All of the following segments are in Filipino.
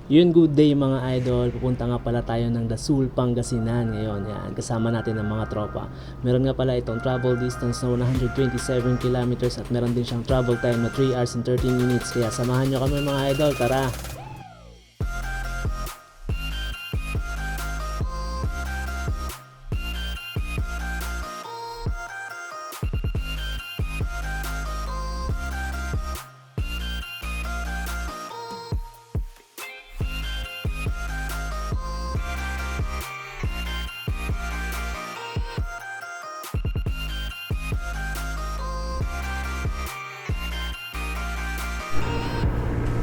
Yun, good day mga idol. Pupunta nga pala tayo ng Dasul, Pangasinan ngayon. Yan, kasama natin ng mga tropa. Meron nga pala itong travel distance na 127 kilometers at meron din siyang travel time na 3 hours and 13 minutes. Kaya samahan nyo kami mga idol, tara!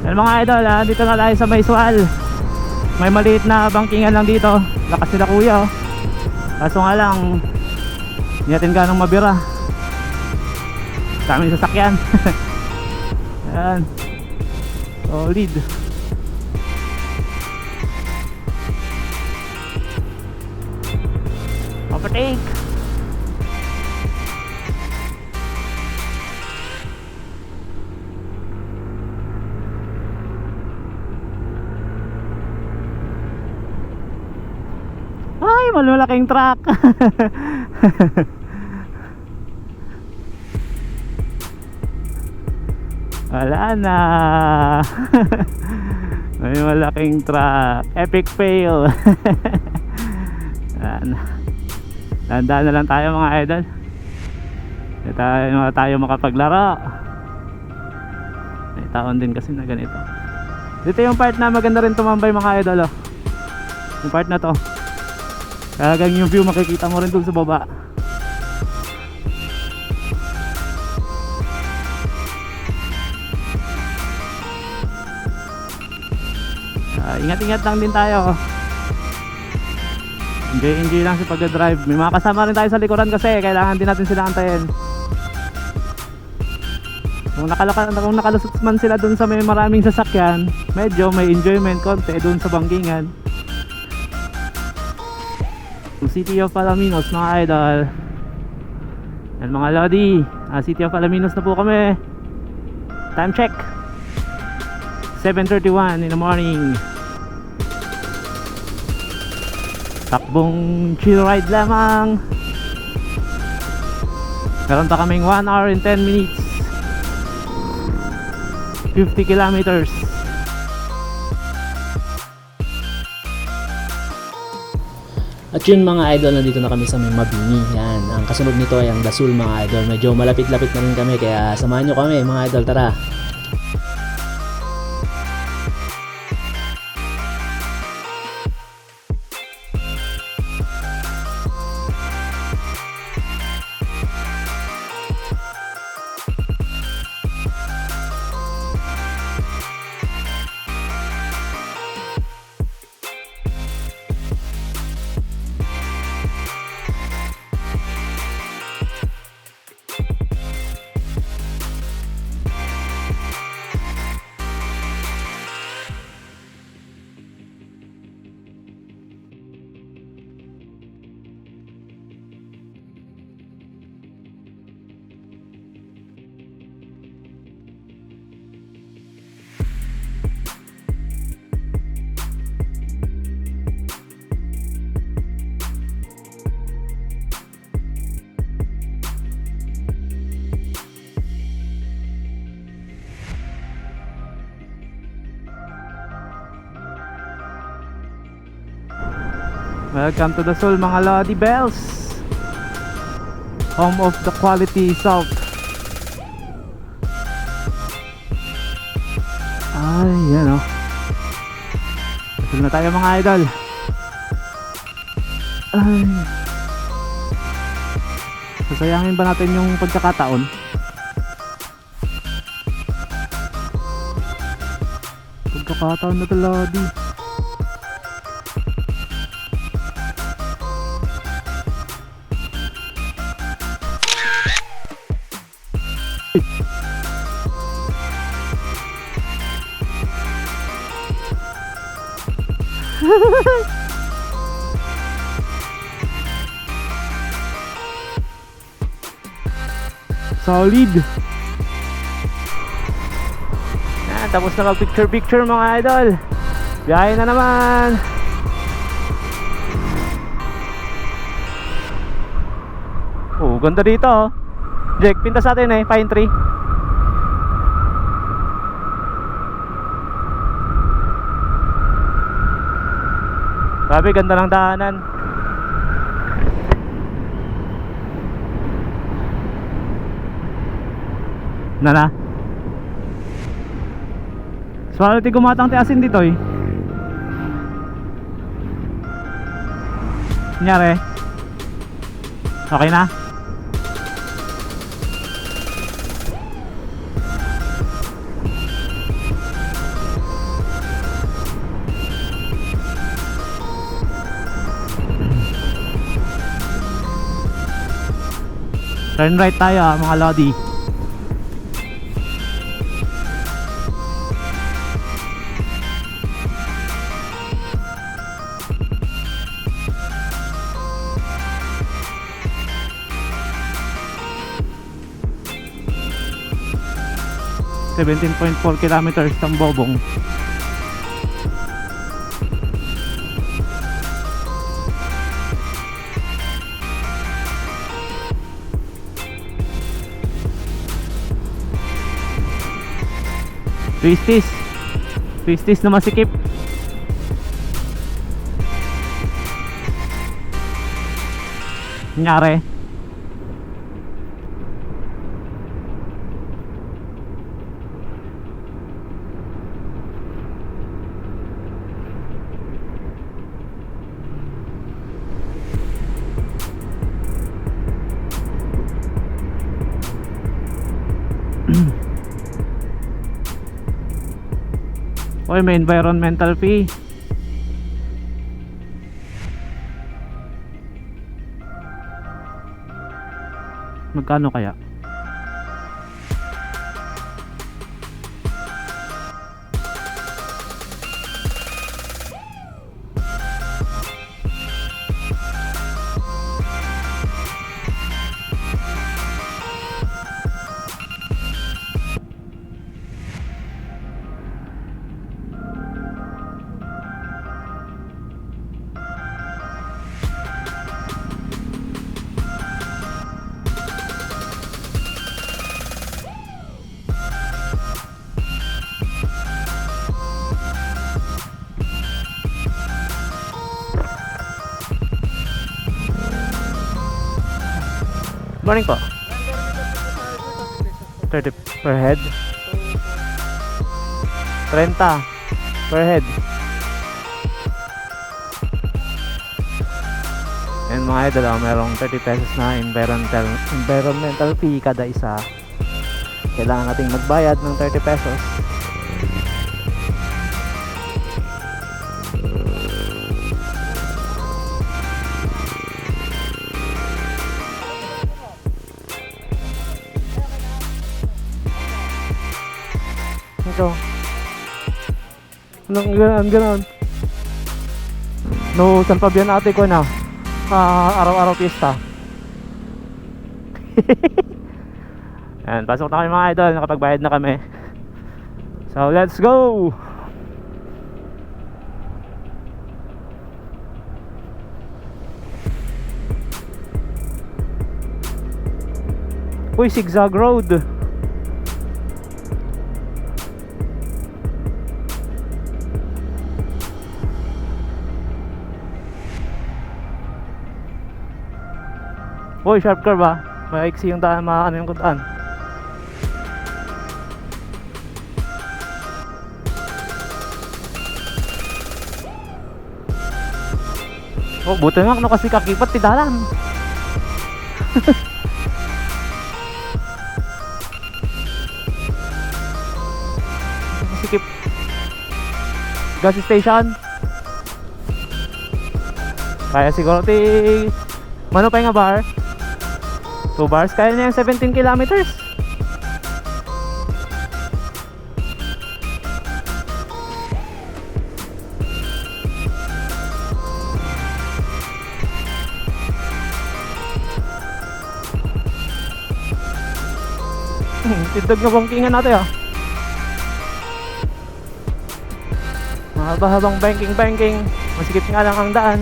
Yan mga idol, dito na tayo sa Maiswal. May maliit na bangkingan lang dito. Lakas nila kuya oh. Kaso nga lang hindi natin ganong mabira. Daming sasakyan. Yan, solid. Overtake. Ay, malalaking truck. Wala na. May malaking truck. Epic fail. Tandaan na lang tayo mga idol. Hindi tayo makapaglaro. May taon din kasi na ganito. Dito yung part na maganda rin tumambay mga idol oh. Yung part na to, talagang yung view makikita mo rin dun sa baba. Ingat-ingat lang din tayo. Enjoy lang sa pagdadrive. May mga kasama rin tayo sa likuran kasi kailangan din natin sila antayin. Kung nakalusot man sila dun sa may maraming sasakyan, medyo may enjoyment konti dun sa bangkingan. City of Alaminos mga idol. Yan mga lodi, City of Alaminos na po kami. Time check 7:31 in the morning. Takbong chill ride lamang. Meron pa kaming 1 hour and 10 minutes, 50 kilometers. At yun mga idol, nandito na kami sa may Mabini. Yan, ang kasunod nito ay ang Dasul mga idol. Medyo malapit-lapit na rin kami, kaya samahan nyo kami mga idol, tara! Welcome to Dasul mga Lodi Bells, home of the quality salt. Ay, yan o. Dasul na tayo mga idol. Ay, sasayangin ba natin yung pagkakataon? Pagkakataon na to Lodi. Solid. Yan, tapos na mag picture mga idol. Biyahe na naman. Oh, ganda dito oh. Jake, pinta sa atin pine tree. Grabe, ganda ng daanan. Na. Swalati gumatang ti asin dito Nyari. Okay na? Turn right tayo mga lodi. .4 kilometers ng Bobong. Twisties na masikip. Nyari. Oy, may environmental fee. Magkano kaya? Morning po. 30 per head. 30 per head. And mga idol, merong 30 pesos na environmental fee kada isa. Kailangan nating magbayad ng 30 pesos. Ito. Anong ganon? No, San Fabian ate ko na. Araw-araw pista. Ayan, pasok na kami mga idol. Nakapagbayad na kami. So, let's go! Uy, zigzag road. Uy, sharp curve ba? Maiksi yung daan, ano yung daan. Oh, buti nga no kasi kakipat ti dalan. Sikip. Gas station. Kaya siguro ti mano pa nga bar? 2 bars, kaya na yung 17 kilometers. Tindag na bangkingan natin Mahaba-habang banking. Masikip nga lang ang daan.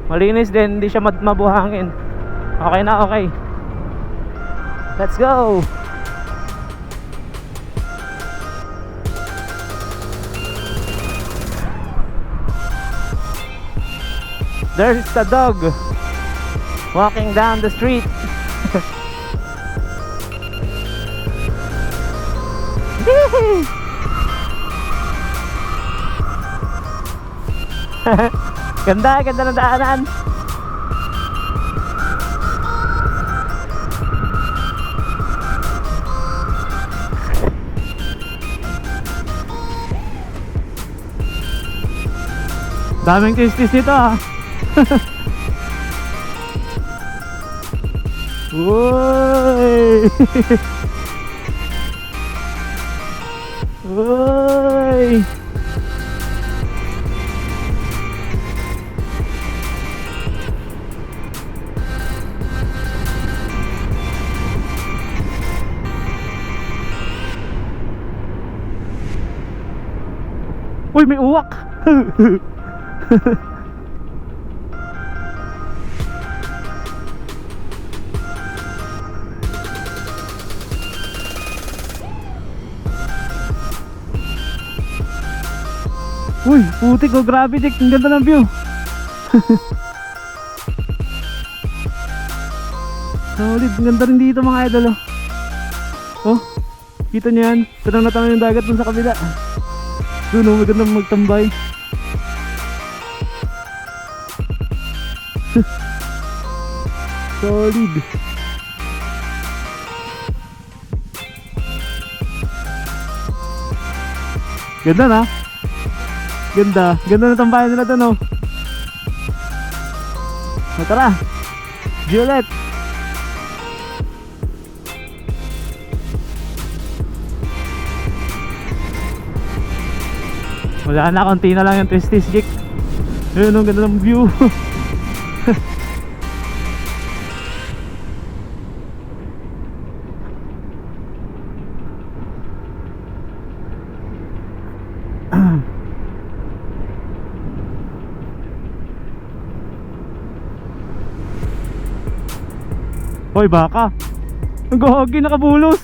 Malinis din, hindi siya mabuhangin. Okay na, okay. Let's go! There's the dog walking down the street. Ganda ng daanan. Daming twisties nito ah. Woy! Woy! Uy, may uwak. Uy, putik oh, grabe dik, ang ganda ng view. Solid, ang ganda rin dito mga idol oh. Oh, kita nyo yan, tanong na tanong yung dagat dun sa kabila. Doon oh, magandang magtambay. Solid. Ganda na. Ganda ng tambayan nila doon oh. Tara, Violet. Wala na, konti na lang yung twisties jig. Ayun, ang ganda ng view. Hoy, baka. Ang gahagi, nakabulos.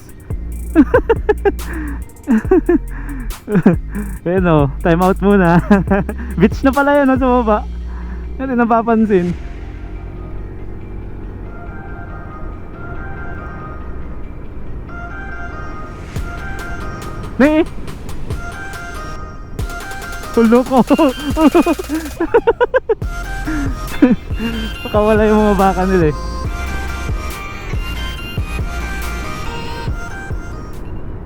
Ayan o, time out muna. Beach na pala yan o, sa baba. Hindi napapansin. May tulo ko. Nakawala yung mga baka nila eh.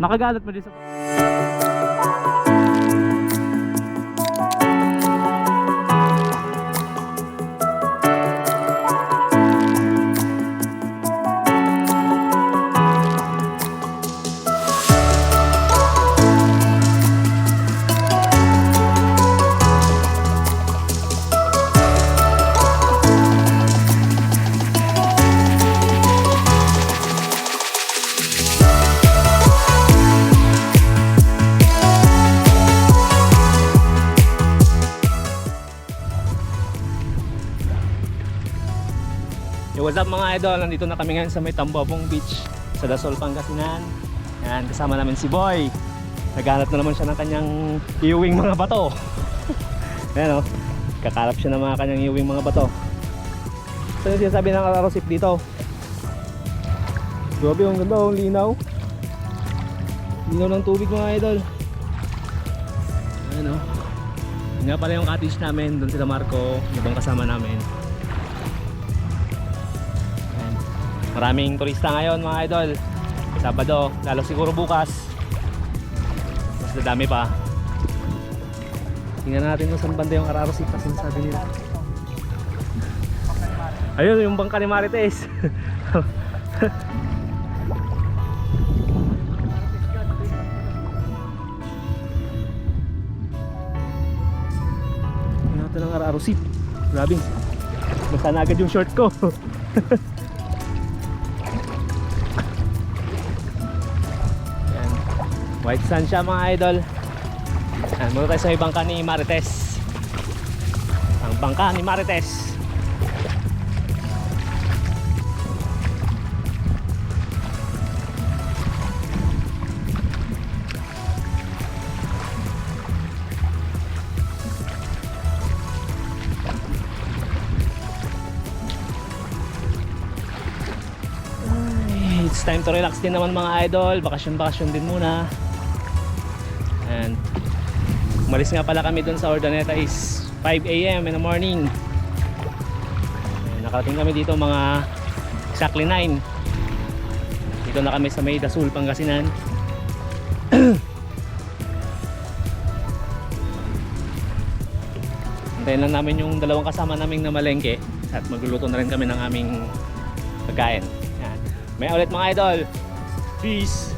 Nakagalat mo din sa what's up mga idol? Nandito na kami ngayon sa may Tambobong Beach sa Dasol, Pangasinan. Yan, kasama namin si Boy. Naghanap na naman siya ng kanyang iuwing mga bato. Ayan o, kakalap siya ng mga kanyang iuwing mga bato. Ito yung sinasabi ng Ararosip dito. Grabe, ang ganda, ang linaw. Linaw ng tubig mga idol. Ayan o. Nga pala yung cottage namin, doon sila Marco, ibang kasama namin. Ayan. Maraming turista ngayon mga idol. Sabado, lalo siguro bukas. Mas dadami pa. Tingnan natin kung saan banda yung Ararosip kasi sabi nila. Ayun yung bangka ni Marites. Ito ng Ararosip. Grabe. Basta na agad yung short ko. Yan. White sand siya mga idol. Yan, muna tayo sa may bangka ni Marites. Ang bangka ni Marites. It's time to relax din naman mga idol. Bakasyon din muna. And umalis nga pala kami dun sa Urdaneta is 5 AM in the morning. And nakarating kami dito mga exactly 9. Dito na kami sa may Dasul, Pangasinan. Antayin lang namin yung dalawang kasama naming na malengke at magluluto na rin kami ng aming pagkain. May ulit mga idol. Peace.